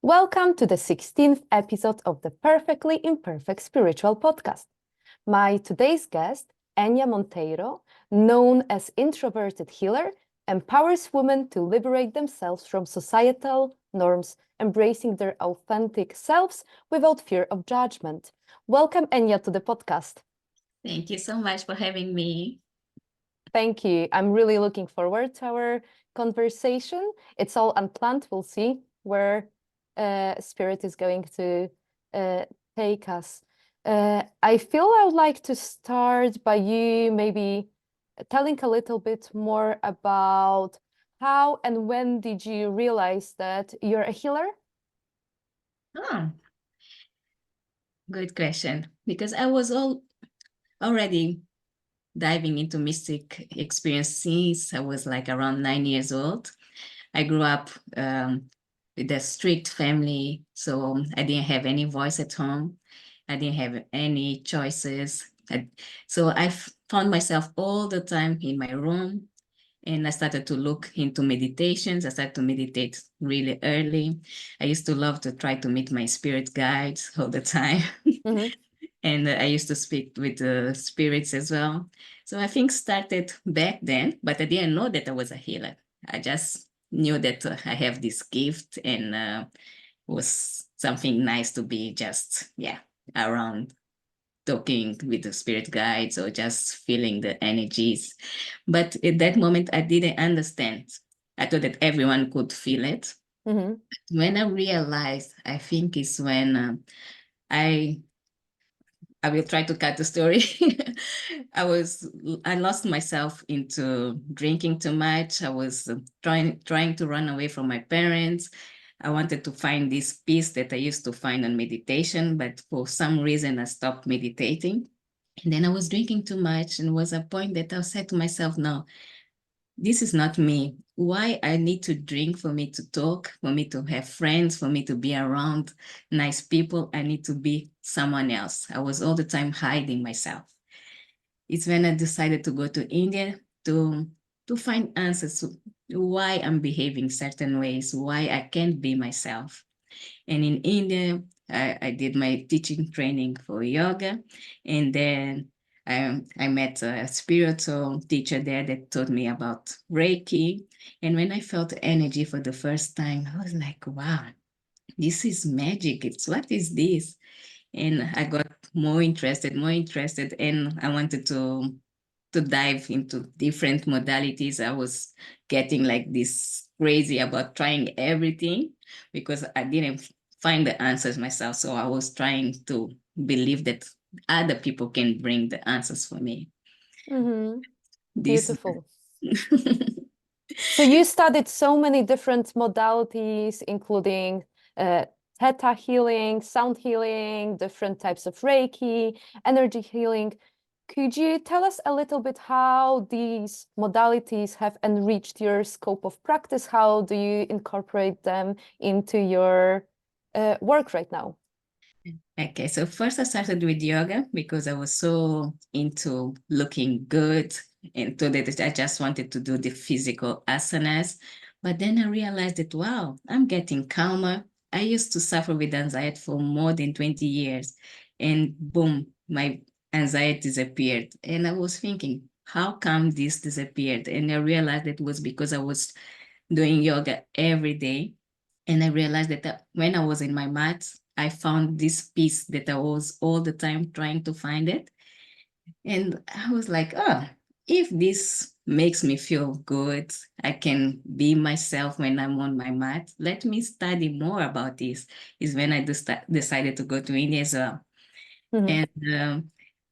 Welcome to the 16th episode of the Perfectly Imperfect Spiritual Podcast. My today's guest, Enia Monteiro, known as Introverted Healer, empowers women to liberate themselves from societal norms, embracing their authentic selves without fear of judgment. Welcome, Enia, to the podcast. Thank you so much for having me. Thank you. I'm really looking forward to our conversation. It's all unplanned. We'll see where Spirit is going to take us. I feel I would like to start by you maybe telling a little bit more about how and when did you realize that you're a healer? Oh, good question. Because I was already diving into mystic experience since I was like around 9 years old. I grew up with a strict family, so I didn't have any voice at home. I didn't have any choices. So I found myself all the time in my room, and I started to look into meditations. I started to meditate really early. I used to love to try to meet my spirit guides all the time. Mm-hmm. And I used to speak with the spirits as well. So I think started back then, but I didn't know that I was a healer. I just knew that I have this gift, and was something nice to be just, around talking with the spirit guides or just feeling the energies. But at that moment, I didn't understand. I thought that everyone could feel it. Mm-hmm. When I realized, I think it's when I I will try to cut the story. I lost myself into drinking too much. I was trying to run away from my parents. I wanted to find this peace that I used to find in meditation, but for some reason I stopped meditating. And then I was drinking too much, and was a point that I said to myself, no, this is not me. Why I need to drink for me to talk, for me to have friends, for me to be around nice people? I need to be someone else. I was all the time hiding myself. It's when I decided to go to India to find answers to why I'm behaving certain ways, why I can't be myself. And in India, I did my teaching training for yoga. And then I met a spiritual teacher there that taught me about Reiki. And when I felt energy for the first time, I was like, wow, this is magic. What is this? And I got more interested, and I wanted to dive into different modalities. I was getting like this crazy about trying everything because I didn't find the answers myself. So I was trying to believe that other people can bring the answers for me. Mm-hmm. This Beautiful. So you studied so many different modalities, including theta healing, sound healing, different types of Reiki, energy healing. Could you tell us a little bit how these modalities have enriched your scope of practice? How do you incorporate them into your work right now? Okay, so first I started with yoga because I was so into looking good, and so that I just wanted to do the physical asanas. But then I realized that, wow, I'm getting calmer. I used to suffer with anxiety for more than 20 years, and boom, my anxiety disappeared. And I was thinking, how come this disappeared? And I realized it was because I was doing yoga every day. And I realized that when I was in my mat, I found this peace that I was all the time trying to find it. And I was like, oh, if this makes me feel good, I can be myself when I'm on my mat. Let me study more about this. Is when I decided to go to India as well. Mm-hmm. And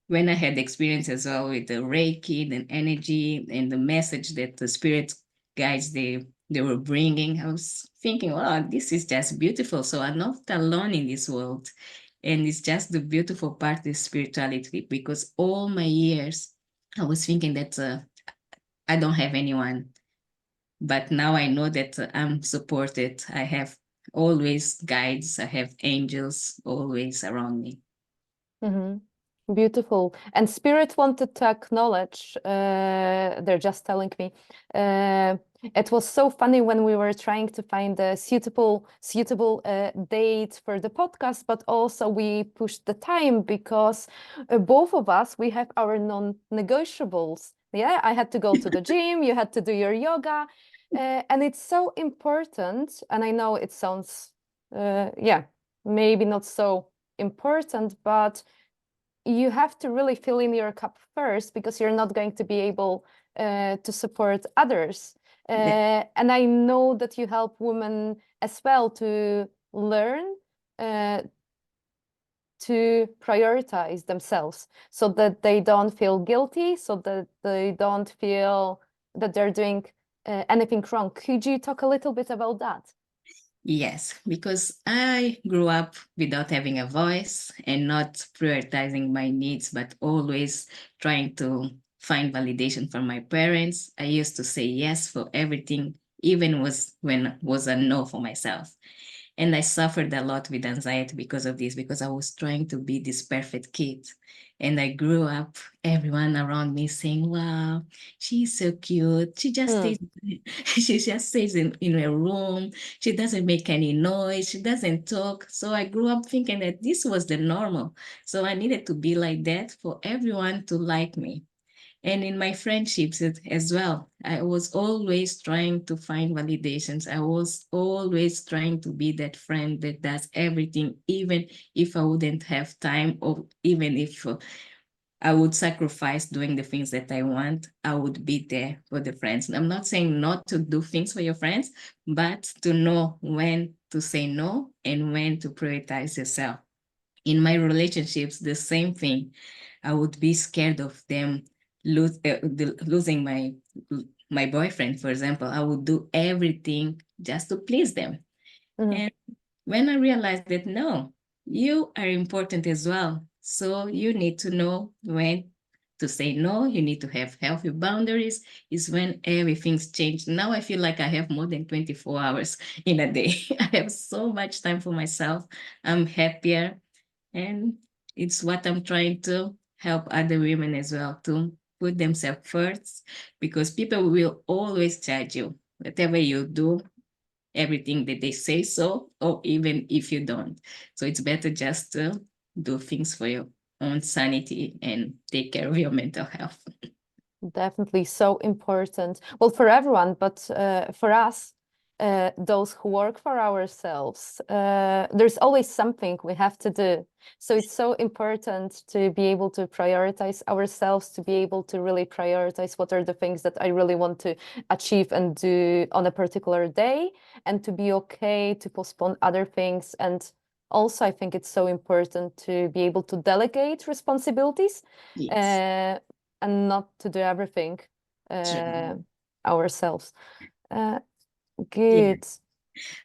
when I had experience as well with the Reiki and energy and the message that the spirit guides they were bringing, I was thinking, wow, this is just beautiful. So I'm not alone in this world. And it's just the beautiful part of spirituality, because all my years I was thinking that I don't have anyone. But now I know that I'm supported. I have always guides, I have angels always around me. Mm-hmm. Beautiful. And Spirit wanted to acknowledge, they're just telling me, It was so funny when we were trying to find a suitable date for the podcast, but also we pushed the time because both of us, we have our non-negotiables. Yeah, I had to go to the gym, you had to do your yoga, and it's so important. And I know it sounds, yeah, maybe not so important, but you have to really fill in your cup first because you're not going to be able to support others. And I know that you help women as well to learn to prioritize themselves so that they don't feel guilty, so that they don't feel that they're doing anything wrong. Could you talk a little bit about that? Yes, because I grew up without having a voice and not prioritizing my needs, but always trying to find validation from my parents. I used to say yes for everything, even when was a no for myself. And I suffered a lot with anxiety because of this, because I was trying to be this perfect kid. And I grew up, everyone around me saying, wow, she's so cute. She just stays, she just stays in a room. She doesn't make any noise. She doesn't talk. So I grew up thinking that this was the normal. So I needed to be like that for everyone to like me. And in my friendships as well, I was always trying to find validations. I was always trying to be that friend that does everything, even if I wouldn't have time, or even if I would sacrifice doing the things that I want, I would be there for the friends. I'm not saying not to do things for your friends, but to know when to say no and when to prioritize yourself. In my relationships, the same thing. I would be scared of them losing my boyfriend, for example. I would do everything just to please them. And when I realized that no, you are important as well. So you need to know when to say no. You need to have healthy boundaries. Is when everything's changed. Now I feel like I have more than 24 hours in a day. I have so much time for myself. I'm happier. And it's what I'm trying to help other women as well to put themselves first, because people will always judge you. Whatever you do, everything that they say so, or even if you don't. So it's better just to do things for your own sanity and take care of your mental health. Definitely so important. Well, for everyone, but for us, those who work for ourselves, there's always something we have to do. So it's so important to be able to prioritize ourselves, to be able to really prioritize what are the things that I really want to achieve and do on a particular day, and to be okay to postpone other things. And also, I think it's so important to be able to delegate responsibilities. Yes, And not to do everything true. ourselves. Uh, Yeah. good.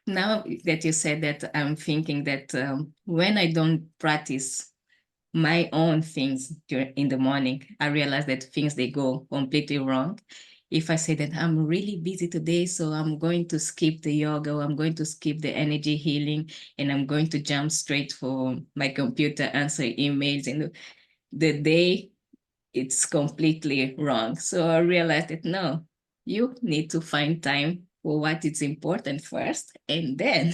Now that you said that, I'm thinking that when I don't practice my own things in the morning, I realize that things they go completely wrong. If I say that I'm really busy today, so I'm going to skip the yoga, or I'm going to skip the energy healing, and I'm going to jump straight for my computer, answer emails, and the day it's completely wrong. So I realized that no, you need to find time for what is important first, and then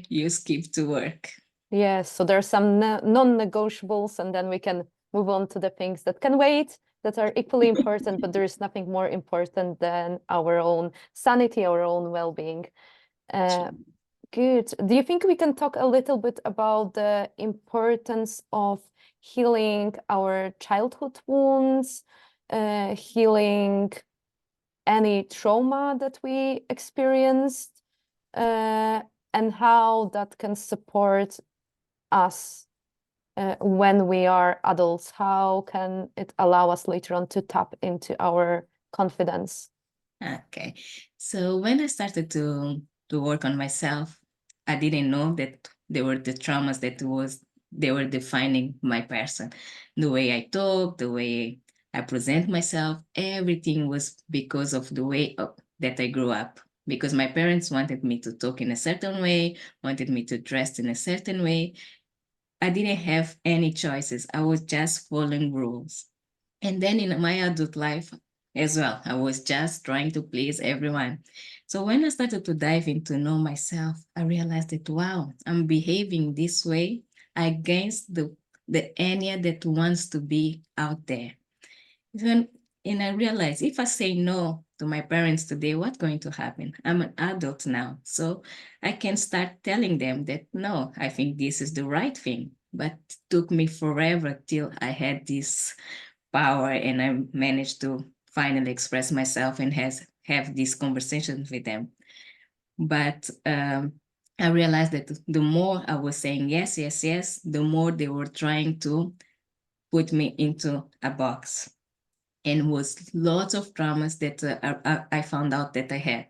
you skip to work. Yes, so there are some non-negotiables, and then we can move on to the things that can wait, that are equally important, but there is nothing more important than our own sanity, our own well-being. Good. Do you think we can talk a little bit about the importance of healing our childhood wounds, healing any trauma that we experienced, and how that can support us when we are adults? How can it allow us later on to tap into our confidence? Okay. So when I started to work on myself, I didn't know that they were the traumas that was they were defining my person. The way I talk, the way I present myself, everything was because of the way that I grew up. Because my parents wanted me to talk in a certain way, wanted me to dress in a certain way. I didn't have any choices. I was just following rules. And then in my adult life, as well. I was just trying to please everyone. So when I started to dive into know myself, I realized that, wow, I'm behaving this way against the Enia that wants to be out there. Then, and I realized if I say no to my parents today, what's going to happen? I'm an adult now. So I can start telling them that, no, I think this is the right thing. But it took me forever till I had this power and I managed to finally express myself and have these conversations with them. But I realized that the more I was saying yes, yes, yes, the more they were trying to put me into a box. And was lots of traumas that I found out that I had,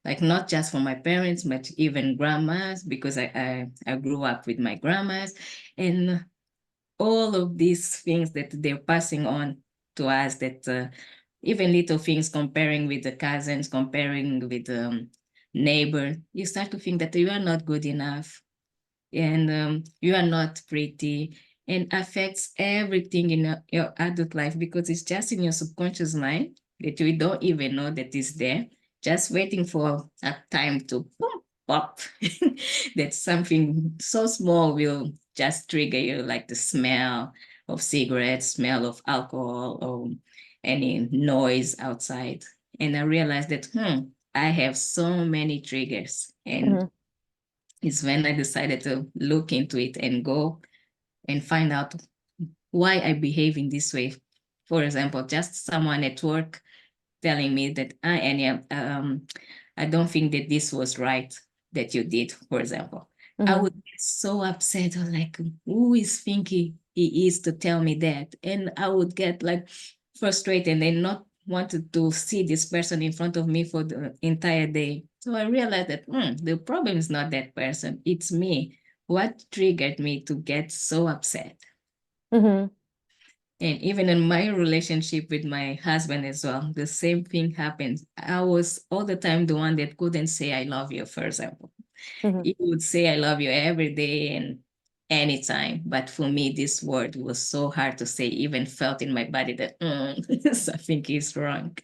like not just from my parents, but even grandmas, because I grew up with my grandmas, and all of these things that they're passing on to us, that even little things, comparing with the cousins, comparing with the neighbor, you start to think that you are not good enough, and you are not pretty, and affects everything in your adult life, because it's just in your subconscious mind that you don't even know that it's there, just waiting for a time to pop. That something so small will just trigger you, like the smell of cigarettes, smell of alcohol, or any noise outside. And I realized that I have so many triggers, and it's when I decided to look into it and go and find out why I behave in this way. For example, just someone at work telling me that, Anya, I don't think that this was right that you did, for example. I would get so upset. I was like, who is thinking he is to tell me that? And I would get like frustrated and not wanted to see this person in front of me for the entire day. So I realized that the problem is not that person, it's me. What triggered me to get so upset? And even in my relationship with my husband as well, the same thing happens. I was all the time the one that couldn't say I love you, for example. He would say I love you every day and anytime. But for me, this word was so hard to say, even felt in my body that something is wrong.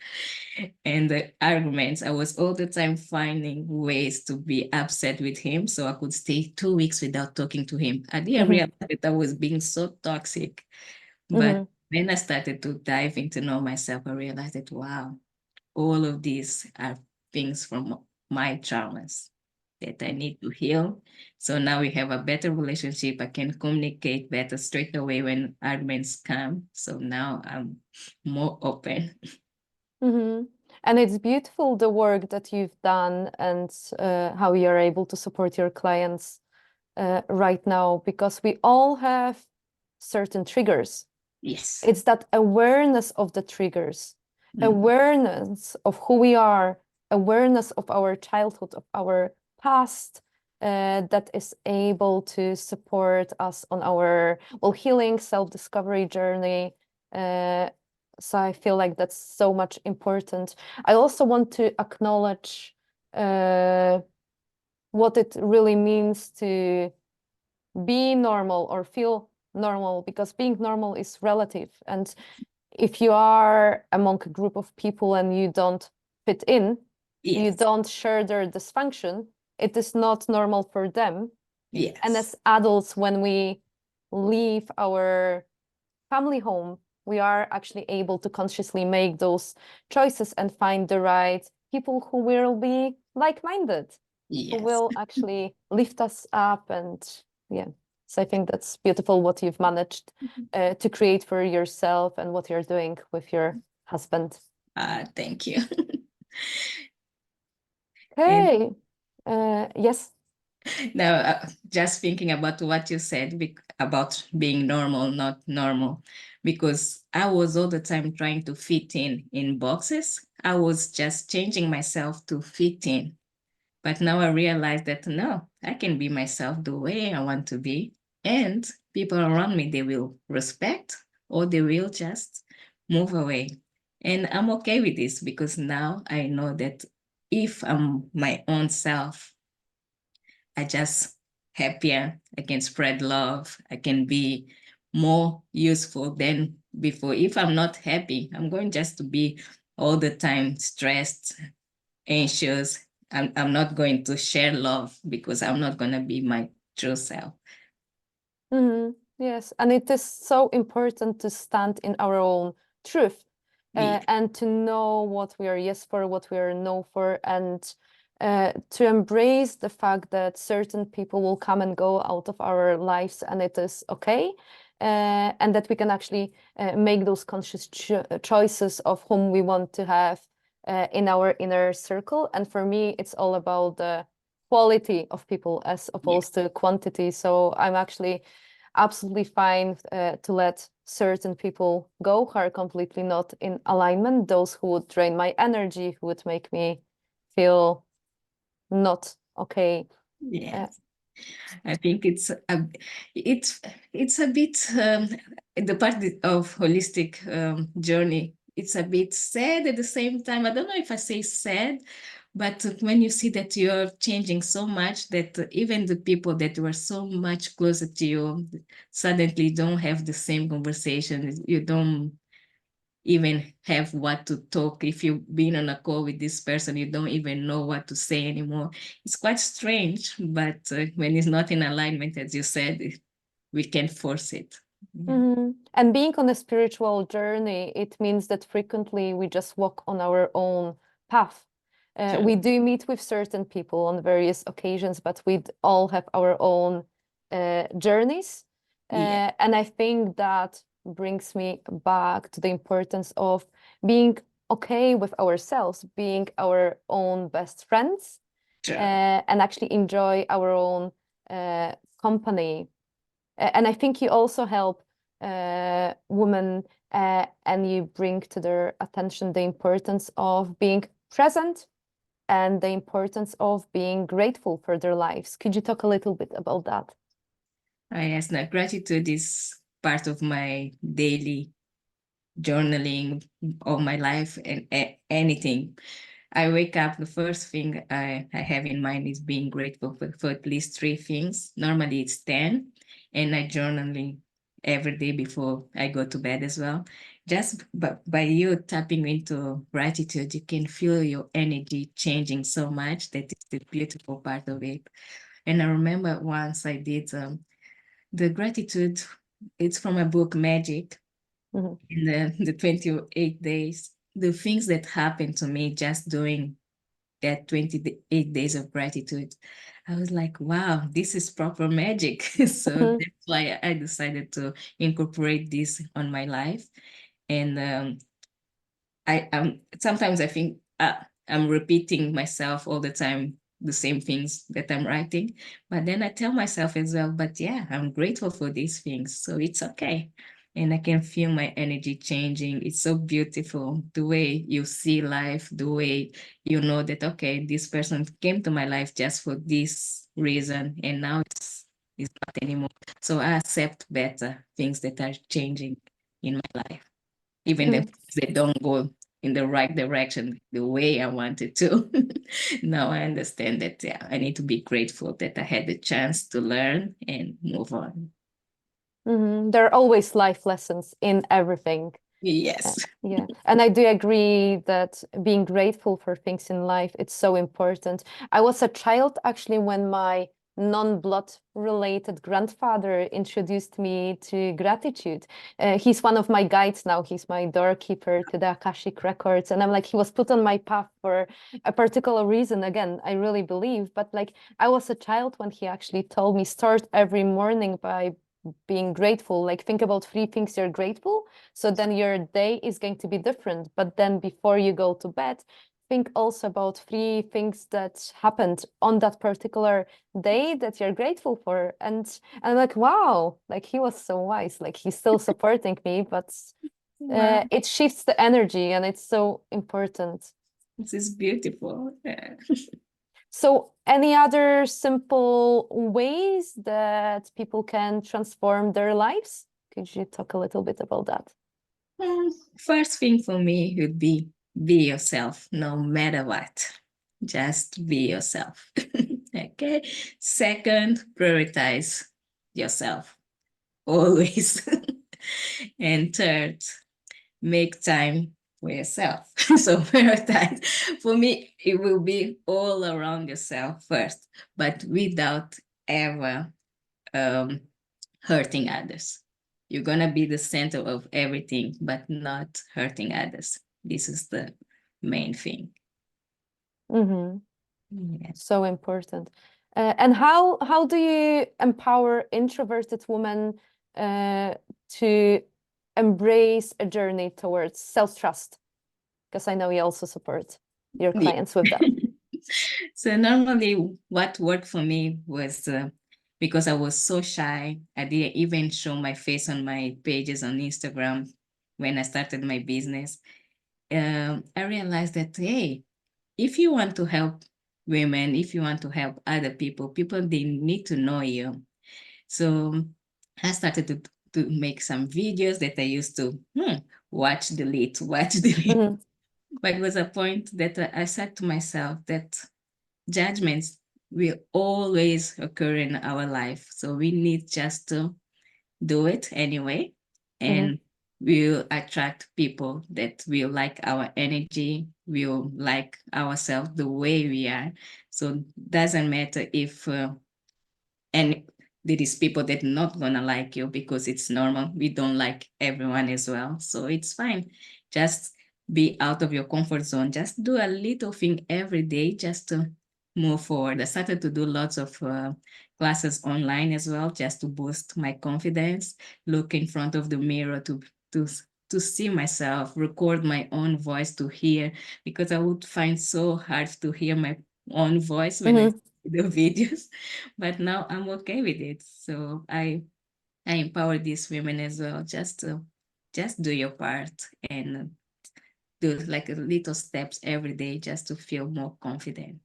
And the arguments, I was all the time finding ways to be upset with him so I could stay 2 weeks without talking to him. I didn't realize that I was being so toxic. But when I started to dive into know myself, I realized that, wow, all of these are things from my traumas that I need to heal. So now we have a better relationship. I can communicate better straight away when arguments come. So now I'm more open. And it's beautiful, the work that you've done, and how you're able to support your clients right now, because we all have certain triggers. Yes. It's that awareness of the triggers, awareness of who we are, awareness of our childhood, of our past, that is able to support us on our healing, self-discovery journey. So I feel like that's so much important. I also want to acknowledge what it really means to be normal or feel normal, because being normal is relative. And if you are among a group of people and you don't fit in, you don't share their dysfunction, it is not normal for them. And as adults, when we leave our family home, we are actually able to consciously make those choices and find the right people who will be like-minded, who will actually lift us up. And so I think that's beautiful what you've managed to create for yourself and what you're doing with your husband. Thank you. Okay. Yes. Now, just thinking about what you said about being normal, not normal, because I was all the time trying to fit in boxes. I was just changing myself to fit in. But now I realize that no, I can be myself the way I want to be. And people around me, they will respect or they will just move away. And I'm okay with this because now I know that if I'm my own self, I just happier. I can spread love. I can be more useful than before. If I'm not happy, I'm going just to be all the time stressed, anxious, I'm not going to share love because I'm not going to be my true self. Yes, and it is so important to stand in our own truth, Yeah, and to know what we are yes for, what we are no for, and to embrace the fact that certain people will come and go out of our lives, and it is okay, and that we can actually make those conscious choices of whom we want to have in our inner circle. And for me, it's all about the quality of people as yeah, opposed to quantity. So I'm actually absolutely fine to let certain people go who are completely not in alignment, those who would drain my energy, who would make me feel not okay. yeah. I think it's it's a bit the part of holistic journey. It's a bit sad at the same time. I don't know if I say sad, but when you see that you're changing so much that even the people that were so much closer to you suddenly don't have the same conversation. You don't even have what to talk. If you've been on a call with this person, you don't even know what to say anymore. It's quite strange, but when it's not in alignment, as you said, we can't force it. Yeah. And being on a spiritual journey, it means that frequently we just walk on our own path. Sure. We do meet with certain people on various occasions, but we all have our own journeys. Yeah, And I think that brings me back to the importance of being okay with ourselves, being our own best friends, sure. and actually enjoy our own company. And I think you also help women, and you bring to their attention the importance of being present and the importance of being grateful for their lives. Could you talk a little bit about that? Yes, now gratitude is part of my daily journaling of my life and anything. I wake up, the first thing I have in mind is being grateful for at least three things. Normally it's 10, and I journaling every day before I go to bed as well. Just by you tapping into gratitude, you can feel your energy changing so much. That is the beautiful part of it. And I remember once I did the gratitude, it's from a book, Magic, Mhm. in the 28 days. The things that happened to me just doing that 28 days of gratitude, I was like, wow, this is proper magic. So Mhm. that's why I decided to incorporate this on my life. And I sometimes I think I'm repeating myself all the time, the same things that I'm writing. But then I tell myself as well, but yeah, I'm grateful for these things. So it's okay. And I can feel my energy changing. It's so beautiful the way you see life, the way you know that, okay, this person came to my life just for this reason. And now it's not anymore. So I accept better things that are changing in my life, even if they don't go in the right direction the way I wanted to. Now I understand that, yeah, I need to be grateful that I had the chance to learn and move on. There are always life lessons in everything. Yes. Yeah, and I do agree that being grateful for things in life, it's so important. I was a child actually when my non-blood related grandfather introduced me to gratitude. He's one of my guides now. He's my doorkeeper to the Akashic records. And I'm like, he was put on my path for a particular reason. Again, I really believe. But like, I was a child when he actually told me start every morning by being grateful. Like, think about three things you're grateful, so then your day is going to be different. But then before you go to bed, think also about three things that happened on that particular day that you're grateful for. And I'm like, wow, like he was so wise. Like he's still supporting me, but Wow, it shifts the energy and it's so important. this is beautiful. Yeah. So, any other simple ways that people can transform their lives? Could you talk a little bit about that? First thing for me would be yourself, no matter what. Just be yourself. Okay. Second, prioritize yourself always. And third, make time for yourself. So prioritize. For me, it will be all around yourself first, but without ever hurting others. You're gonna be the center of everything, but not hurting others. This is the main thing. Mm-hmm. Yeah. So important. And how do you empower introverted women to embrace a journey towards self-trust? Because I know you also support your Yeah. clients with that. So normally what worked for me was because I was so shy, I didn't even show my face on my pages on Instagram when I started my business. I realized that, hey, if you want to help women, if you want to help other people, they need to know you. So I started to make some videos that I used to watch, delete, watch, delete. Mm-hmm. But it was a point that I said to myself that judgments will always occur in our life. So we need just to do it anyway. And we'll attract people that will like our energy, will like ourselves the way we are. So doesn't matter if and there is people that not gonna like you because it's normal. We don't like everyone as well. So it's fine. Just be out of your comfort zone. Just do a little thing every day just to move forward. I started to do lots of classes online as well, just to boost my confidence, look in front of the mirror to to see myself, record my own voice to hear, because I would find so hard to hear my own voice when I see the videos. But now I'm okay with it. So I empower these women as well, just do your part and do like little steps every day just to feel more confident.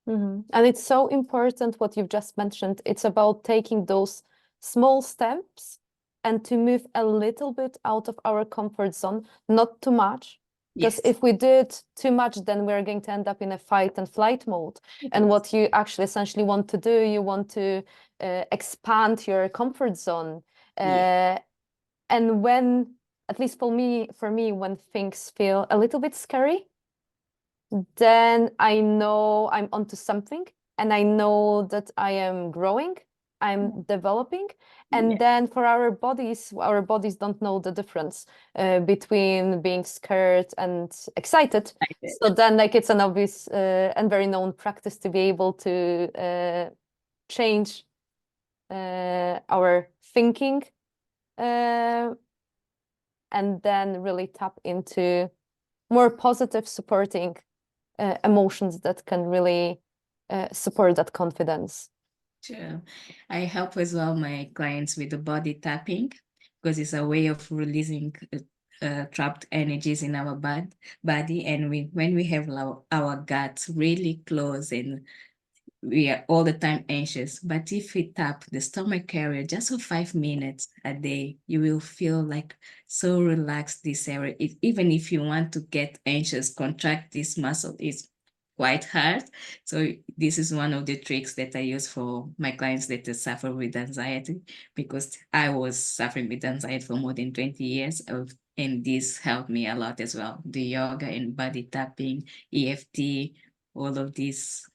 Mm-hmm. And it's so important what you've just mentioned. It's about taking those small steps and to move a little bit out of our comfort zone, not too much. Because Yes. if we do it too much, then we're going to end up in a fight and flight mode. And what you actually essentially want to do, you want to expand your comfort zone. Yeah. And when, at least for me, when things feel a little bit scary, then I know I'm onto something and I know that I am growing, I'm developing. And Yeah. then for our bodies don't know the difference between being scared and excited. Like that. So then like it's an obvious and very known practice to be able to change our thinking uh, and then really tap into more positive supporting emotions that can really support that confidence. Sure. I help as well my clients with the body tapping because it's a way of releasing trapped energies in our body. And when we have our guts really close and we are all the time anxious. But if we tap the stomach area just for 5 minutes a day, you will feel like so relaxed this area. Even if you want to get anxious, contract this muscle. It's quite hard. So this is one of the tricks that I use for my clients that suffer with anxiety, because I was suffering with anxiety for more than 20 years and this helped me a lot as well. The yoga and body tapping, EFT, all of these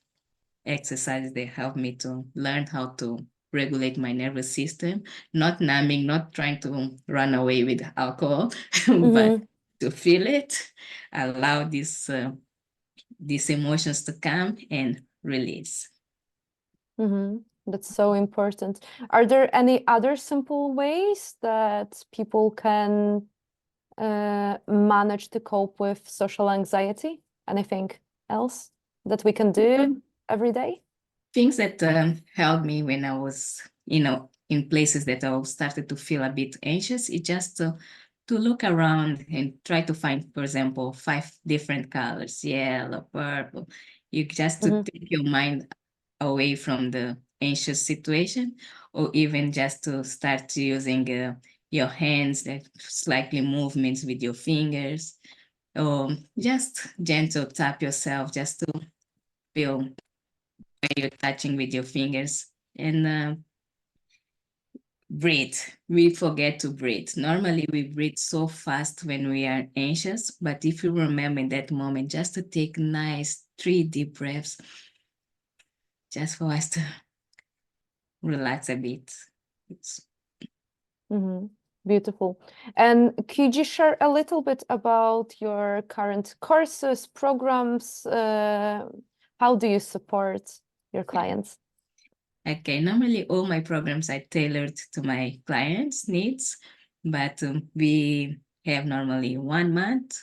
exercises, they help me to learn how to regulate my nervous system, not numbing, not trying to run away with alcohol, but to feel it, allow these emotions to come and release. That's so important. Are there any other simple ways that people can manage to cope with social anxiety? Anything else that we can do every day? Things that helped me when I was, in places that I started to feel a bit anxious, it just to look around and try to find, for example, 5 different colors, yellow, purple. You just to take your mind away from the anxious situation, or even just to start using your hands, that slightly movements with your fingers, or just gentle tap yourself just to feel where you're touching with your fingers. And breathe. We forget to breathe. Normally, we breathe so fast when we are anxious, but if you remember in that moment, just to take nice 3 deep breaths, just for us to relax a bit. Beautiful. And could you share a little bit about your current courses, programs? How do you support your clients? Okay, normally all my programs are tailored to my clients' needs, but we have normally 1 month,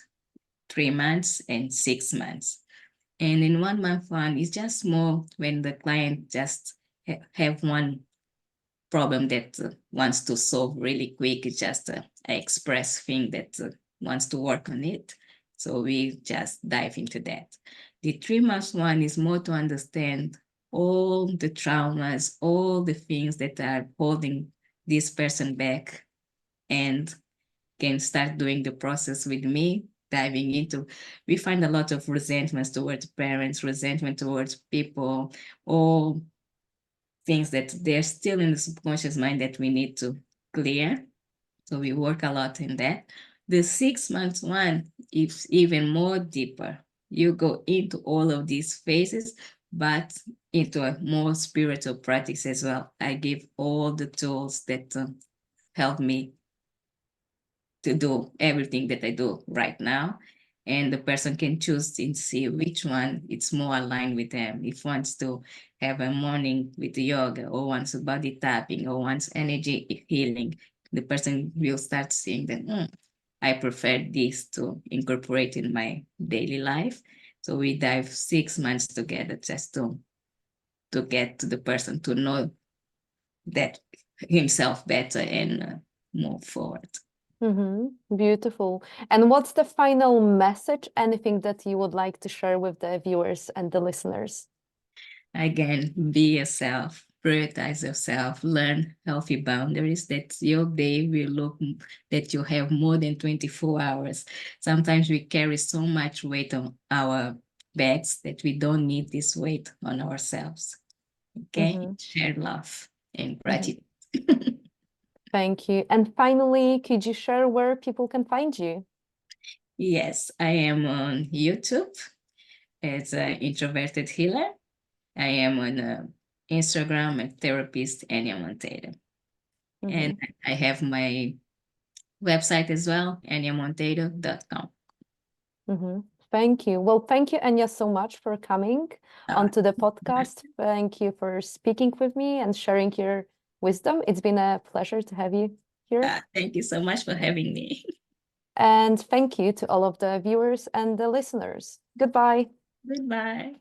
3 months, and 6 months. And in 1 month one, it's just more when the client just have one problem that wants to solve really quick. It's just a express thing that wants to work on it. So we just dive into that. The 3 months one is more to understand all the traumas, all the things that are holding this person back, and can start doing the process with me, diving into. We find a lot of resentments towards parents, resentment towards people, all things that they're still in the subconscious mind that we need to clear. So we work a lot in that. The 6 months one is even more deeper. You go into all of these phases, but into a more spiritual practice as well. I give all the tools that help me to do everything that I do right now. And the person can choose and see which one it's more aligned with them. If wants to have a morning with yoga, or wants a body tapping, or wants energy healing, the person will start seeing that I prefer this to incorporate in my daily life. So we dive 6 months together just to get to the person to know that himself better and move forward. Beautiful. And what's the final message? Anything that you would like to share with the viewers and the listeners? Again, be yourself, prioritize yourself, learn healthy boundaries, that your day will look that you have more than 24 hours. Sometimes we carry so much weight on our backs that we don't need this weight on ourselves. Okay, share love and gratitude. Thank you. And finally, could you share where people can find you? Yes, I am on YouTube as an Introverted Healer. I am on Instagram and therapist Enia Monteiro. And I have my website as well, eniamonteiro.com. Thank you. Well, thank you, Enia, so much for coming onto the podcast. Thank you for speaking with me and sharing your wisdom. It's been a pleasure to have you here. Thank you so much for having me. And thank you to all of the viewers and the listeners. Goodbye. Goodbye.